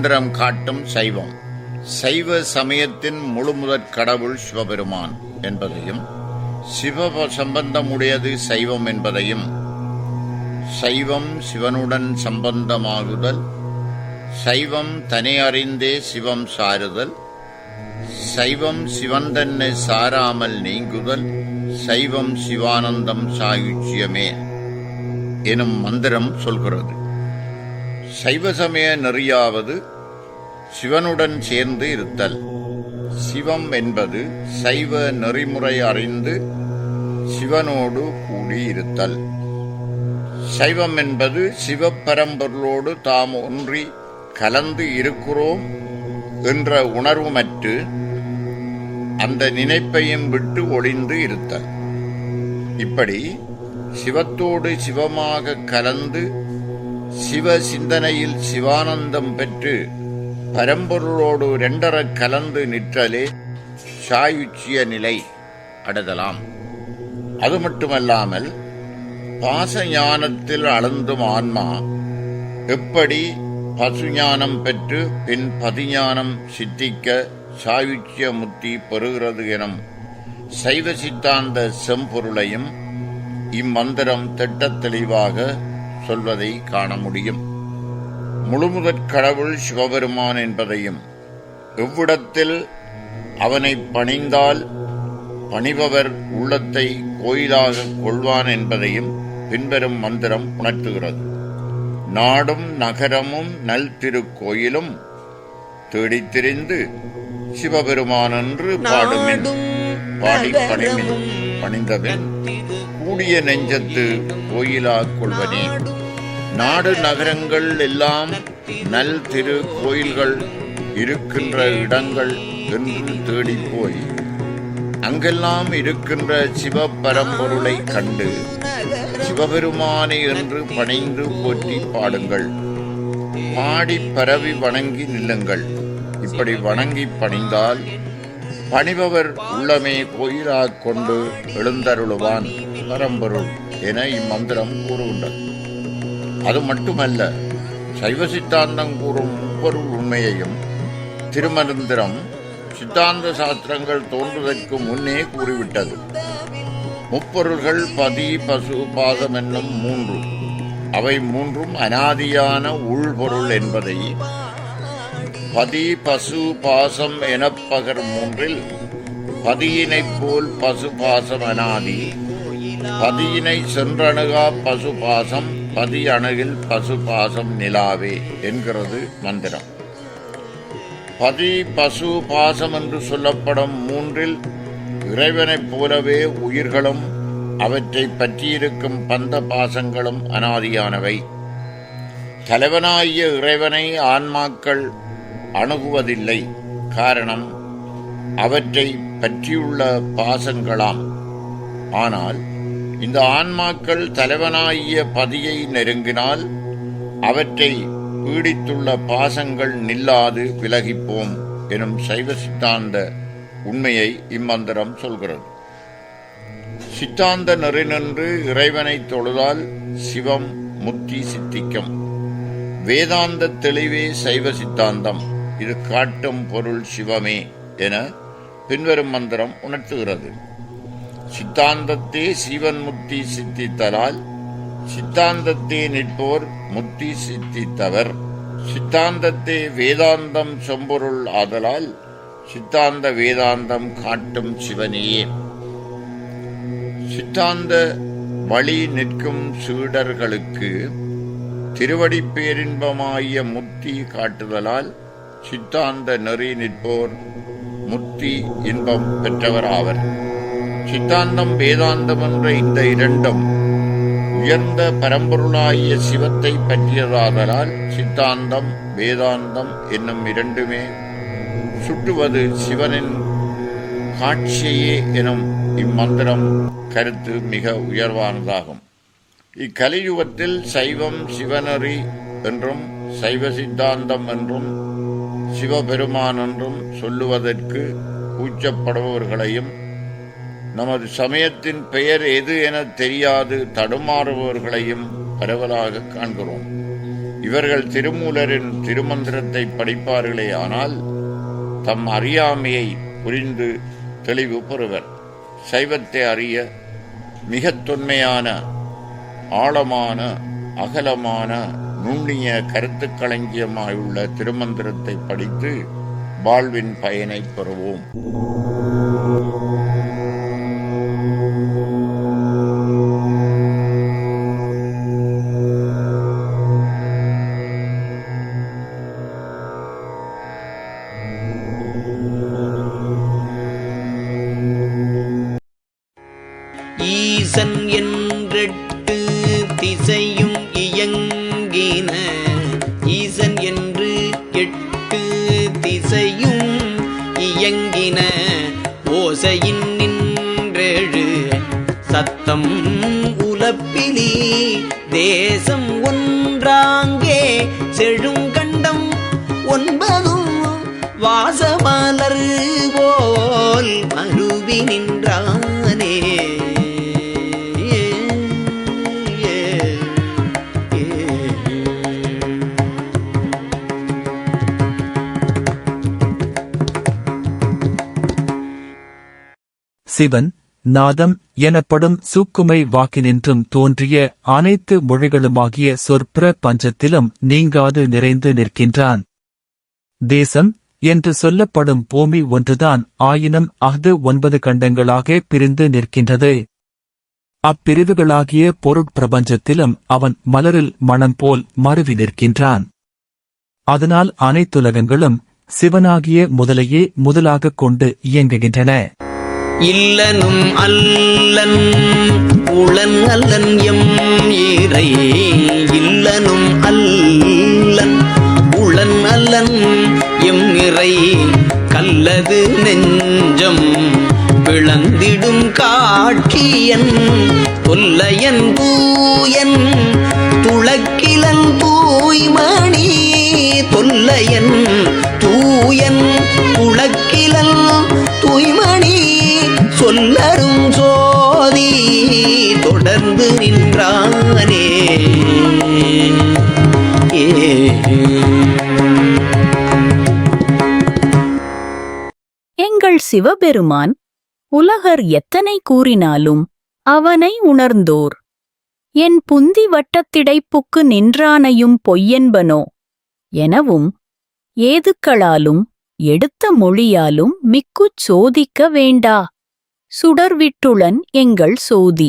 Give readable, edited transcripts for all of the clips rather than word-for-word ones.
இம்மந்திரம் காட்டும் சைவம். சைவ சமயத்தின் முழுமுதற் கடவுள் சிவபெருமான் என்பதையும், சிவ சம்பந்தமுடையது சைவம் என்பதையும், சைவம் சிவனுடன் சம்பந்தமாகுதல், சைவம் தனி அறிந்தே சிவம் சாருதல், சைவம் சிவன் தன்னை சாராமல் நீங்குதல், சைவம் சிவானந்தம் சாயுச்சியமே எனும் மந்திரம் சொல்கிறது. சைவ சமய நெறியாவது சிவனுடன் சேர்ந்து இருத்தல். சிவம் என்பது சைவ நெறிமுறை அறிந்து சிவனோடு கூடியிருத்தல். சைவம் என்பது சிவப்பரம்பொருளோடு தாம் ஒன்றி கலந்து இருக்கிறோம் என்ற உணர்வுமற்று அந்த நினைப்பையும் விட்டு ஒளிந்து இருத்தல். இப்படி சிவத்தோடு சிவமாக கலந்து சிவ சிந்தனையில் சிவானந்தம் பெற்று பரம்பொருளோடு இரண்டர கலந்து நிற்றலே சாயுச்சிய நிலை அடைதலாம். அது மட்டுமல்லாமல் பாச ஞானத்தில் அளந்தும் ஆன்மா எப்படி பசுஞானம் பெற்று பின் பதிஞானம் சித்திக்க சாயுச்சிய முத்தி பெறுகிறது எனும் சைவ சித்தாந்த செம்பொருளையும் இம்மந்திரம் திட்டத் தெளிவாக சொல்வதை காண முடியும். முழுமுதற் கடவுள் சிவபெருமான் என்பதையும், எவ்விடத்தில் அவனை பணிந்தால் பணிபவர் உள்ளத்தை கோயிலாக கொள்வான் என்பதையும் பின்வரும் மந்திரம் உணர்த்துகிறது. நாடும் நகரமும் நல் திருக்கோயிலும் தேடித் திரிந்து சிவபெருமான் என்று பாடுமின் பாடி பணிமின் பணிந்தவன் கூடிய நெஞ்சத்து கோயிலா கொள்வனே. நாடு நகரங்கள் எல்லாம் நல் திரு கோயில்கள் இருக்கின்ற இடங்கள் என்று தேடிப்போய் அங்கெல்லாம் இருக்கின்ற சிவ பரம்பொருளை கண்டு சிவபெருமானை என்று பணிந்து போற்றி பாடுங்கள். பாடி பரவி வணங்கி நில்லுங்கள். இப்படி வணங்கி பணிந்தால் பணிபவர் உள்ளமே கோயிலாக கொண்டு எழுந்தருளுவான் பரம்பொருள் என இம்மந்திரம் கூறுகின்றது. அது மட்டுமல்ல, சைவ சித்தாந்தம் கூறும் முப்பொருள் உண்மையையும் திருமந்திரம் சித்தாந்த சாஸ்திரங்கள் தோன்றுவதற்கு முன்னே கூறிவிட்டது. முப்பொருள்கள் பதி பசு பாசம் என்னும் மூன்று. அவை மூன்றும் அனாதியான உள்பொருள் என்பதை பதி பசு பாசம் எனப்பகர் மூன்றில் பதியினைப் போல் பசு பாசம் அனாதி, பதியினை சென்றணுகா பசு பாசம், பதி அணுகில் பசு பாசம் நிலாவே என்கிறது மந்திரம். பதி பசு பாசம் என்று சொல்லப்படும் மூன்றில் இறைவனைப் போலவே உயிர்களும் அவற்றை பற்றியிருக்கும் பந்த பாசங்களும் அனாதியானவை. தலைவனாகிய இறைவனை ஆன்மாக்கள் அணுகுவதில்லை. காரணம் அவற்றை பற்றியுள்ள பாசங்களாம். ஆனால் இந்த ஆன்மாக்கள் தலைவனாகிய பதியை நெருங்கினால் அவற்றை பீடித்துள்ள பாசங்கள் நில்லாது விலகிப்போம் எனும் சைவ சித்தாந்த உண்மையை இம்மந்திரம் சொல்கிறது. சித்தாந்த நெறி நின்று இறைவனை தொழுதால் சிவம் முத்தி சித்திக்கும். வேதாந்த தெளிவே சைவ சித்தாந்தம். இது காட்டும் பொருள் சிவமே என பின்வரும் மந்திரம் உணர்த்துகிறது. சித்தாந்தத்தே சிவன் முத்தி சித்தித்தலால் சித்தாந்தத்தே நிற்போர் முத்தி சித்தித்தவர். சித்தாந்தத்தே வேதாந்தம் செம்பொருள் ஆதலால் சித்தாந்த வேதாந்தம் காட்டும் சிவனையே. சித்தாந்த வழி நிற்கும் சீடர்களுக்கு திருவடி பேரின்பமாகிய முத்தி காட்டுதலால் சித்தாந்த நெறி நிற்போர் முத்தி இன்பம் பெற்றவராவர். சித்தாந்தம் வேதாந்தம் என்ற இந்த இரண்டும் உயர்ந்த பரம்பொருளாகிய சிவத்தை பற்றியதாதலால் சித்தாந்தம் வேதாந்தம் என்னும் இரண்டுமே சுட்டுவது சிவனின் காட்சியே எனும் இம்மந்திரம் கருத்து மிக உயர்வானதாகும். இக்கலியுகத்தில் சைவம் சிவநெறி என்றும் சைவ சித்தாந்தம் என்றும் சிவபெருமான் என்றும் சொல்லுவதற்கு கூச்சப்படுபவர்களையும் நமது சமயத்தின் பெயர் எது என தெரியாது தடுமாறுபவர்களையும் பரவலாக காண்கிறோம். இவர்கள் திருமூலரின் திருமந்திரத்தை படிப்பார்களே ஆனால் தம் அறியாமையை புரிந்து தெளிவு பெறுவர். சைவத்தை அறிய மிக தொன்மையான ஆழமான அகலமான நுண்ணிய கருத்துக்களஞ்சியமாயுள்ள திருமந்திரத்தை படித்து வாழ்வின் பயனை பெறுவோம். ஈசன் என்றெட்டு திசையும் இயங்கின, ஈசன் என்று 8 திசையும் இயங்கின, ஓசையின் நின்றெழு சத்தம் உலப்பிலி, தேசம் ஒன்றாங்கே செழுங்கண்டம் 9 வாசமலர் போல் மருவி நின்றானே. சிவன் நாதம் எனப்படும் சூக்குமை வாக்கினின்றும் தோன்றிய அனைத்து மொழிகளுமாகிய சொற்பிர பஞ்சத்திலும் நீங்காது நிறைந்து நிற்கின்றான். தேசம் என்று சொல்லப்படும் பூமி ஒன்றுதான், ஆயினும் அஃது 9 கண்டங்களாக பிரிந்து நிற்கின்றது. அப்பிரிவுகளாகிய பொருட்பிரபஞ்சத்திலும் அவன் மலரில் மணம் போல் மருவி நிற்கின்றான். அதனால் அனைத்துலகங்களும் சிவனாகிய முதலையே முதலாகக் கொண்டு இயங்குகின்றன. இல்லனும் அல்லன் உளன் அல்லன் எம் இறை, இல்லனும் அல்லன் உளன் அல்லன் எம் இறை, கல்லது நெஞ்சம் பிளந்திடும் காட்சியன், தொல்லையன் தூயன் துளக்கிலன் தூய்மணி, தொல்லையன் தூயன் துளக்கிலன் தூய்மணி, சொல்லரும் சோதி தொடர்ந்து நின்றானே. எங்கள் சிவபெருமான் உலகர் எத்தனை கூறினாலும் அவனை உணர்ந்தோர், என் புந்தி வட்டத்திடைப்புக்கு நின்றானையும் பொய்யென்பனோ எனவும், ஏதுக்களாலும் எடுத்த மொழியாலும் மிக்குச் சோதிக்க வேண்டா, சுடர்விட்டுளன் எங்கள் சோதி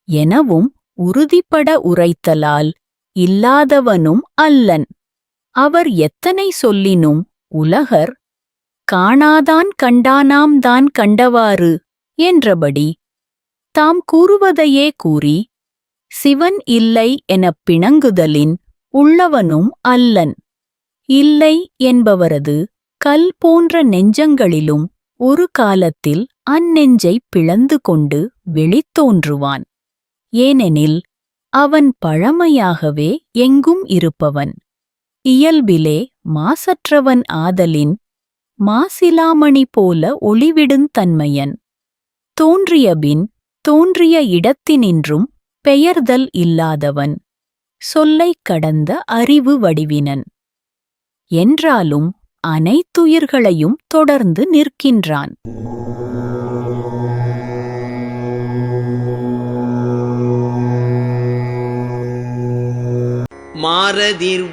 எனவும் உறுதிப்பட உரைத்தலால் இல்லாதவனும் அல்லன். அவர் எத்தனை சொல்லினும் உலகர் காணாதான் கண்டானாம் தான் கண்டவாறு என்றபடி தாம் கூறுவதையே கூறி சிவன் இல்லை எனப் பிணங்குதலின் உள்ளவனும் அல்லன். இல்லை என்பவரது கல் போன்ற நெஞ்சங்களிலும் ஒரு காலத்தில் அந்நெஞ்சைப் பிளந்து கொண்டு வெளித்தோன்றுவான். ஏனெனில் அவன் பழமையாகவே எங்கும் இருப்பவன், இயல்பிலே மாசற்றவன் ஆதலின் மாசிலாமணி போல ஒளிவிடுந் தன்மையன். தோன்றியபின் தோன்றிய இடத்தினின்றும் பெயர்தல் இல்லாதவன், சொல்லைக் கடந்த அறிவு வடிவினன். என்றாலும் அனைத்துயிர்களையும் தொடர்ந்து நிற்கின்றான்.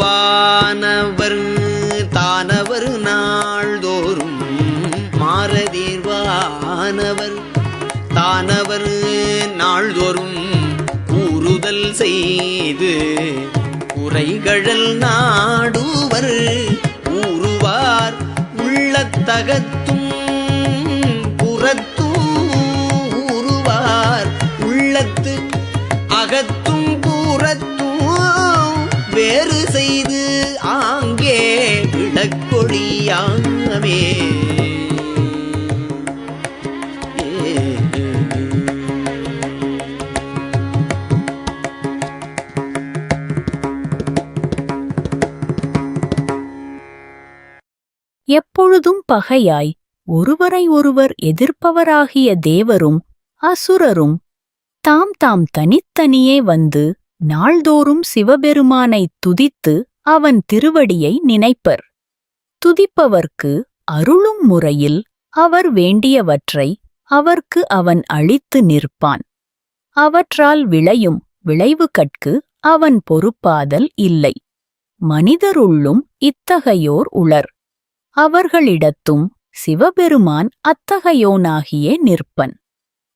மாரதிர்வானவர் தானவர் நாள்தோறும், மாரதிர்வானவர் தானவர் நாள்தோறும் கூறுதல் செய்து குறைகழல் நாடுவர், ஊறுவார் உள்ளத்தகத்தும் புறத்தும், ஊறுவார் உள்ளத்து அகத்தும் புறத்தும் வேறு செய்து ஆங்கே விடக்கொழியாமே. எப்பொழுதும் பகையாய் ஒருவரை ஒருவர் எதிர்ப்பவராகிய தேவரும் அசுரரும் தாம் தாம் தனித்தனியே வந்து நாள்தோறும் சிவபெருமானைத் துதித்து அவன் திருவடியை நினைப்பர். துதிப்பவர்க்கு அருளும் முறையில் அவர் வேண்டியவற்றை அவர்க்கு அவன் அளித்து நிற்பான். அவற்றால் விளையும் விளைவுகட்கு அவன் பொறுப்பாதல் இல்லை. மனிதருள்ளும் இத்தகையோர் உளர். அவர்களிடத்தும் சிவபெருமான் அத்தகையோனாகியே நிற்பன்.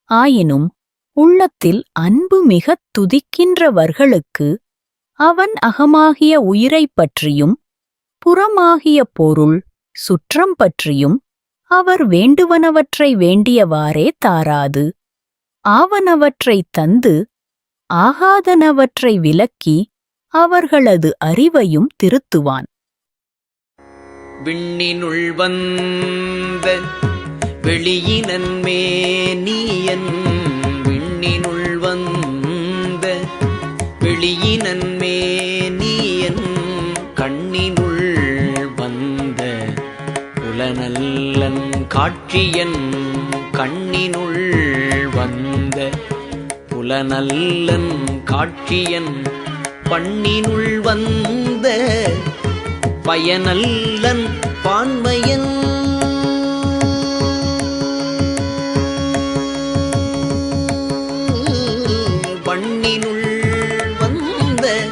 ஆயினும் உள்ளத்தில் அன்பு மிகத் துதிக்கின்றவர்களுக்கு அவன் அகமாகிய உயிரைப் பற்றியும் புறமாகிய பொருள் சுற்றம் பற்றியும் அவர் வேண்டுவனவற்றை வேண்டியவாறே தாராது ஆவனவற்றைத் தந்து ஆகாதனவற்றை விலக்கி அவர்களது அறிவையும் திருத்துவான். விண்ணினுள் வந்த வெளியினன்மேனியன் விண்ணினுள் வந்த வெளியினன்மேனியன் கண்ணினுள் வந்த புலனல்லன் காட்சியன் கண்ணினுள் வந்த புலனல்லன் காட்சியன் பண்ணினுள் வந்த பயனல்லன் பான்மையன் பண்ணினுள் வந்த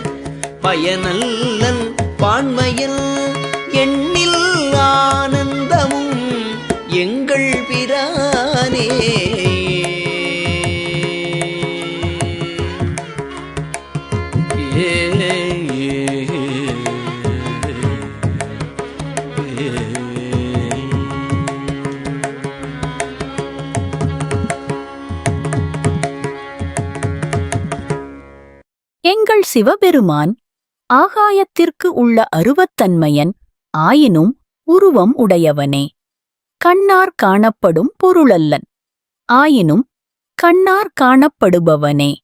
பயனல்லன் பான்மையன் எண்ணில் ஆனந்தமும் எங்கள் பிரானே. எங்கள் சிவபெருமான் ஆகாயத்திற்கு உள்ள அருவத்தன்மையன் ஆயினும் உருவம் உடையவனே. கண்ணார் காணப்படும் பொருளல்லன் ஆயினும் கண்ணார் காணப்படுபவனே.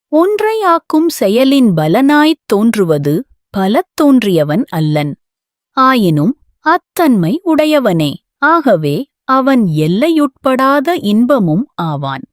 ஒன்றை ஆக்கும் செயலின் பலனாய்த் தோன்றுவது பலத் தோன்றியவன் அல்லன். ஆயினும் அத்தன்மை உடையவனே. ஆகவே அவன் எல்லையுட்படாத இன்பமும் ஆவான்.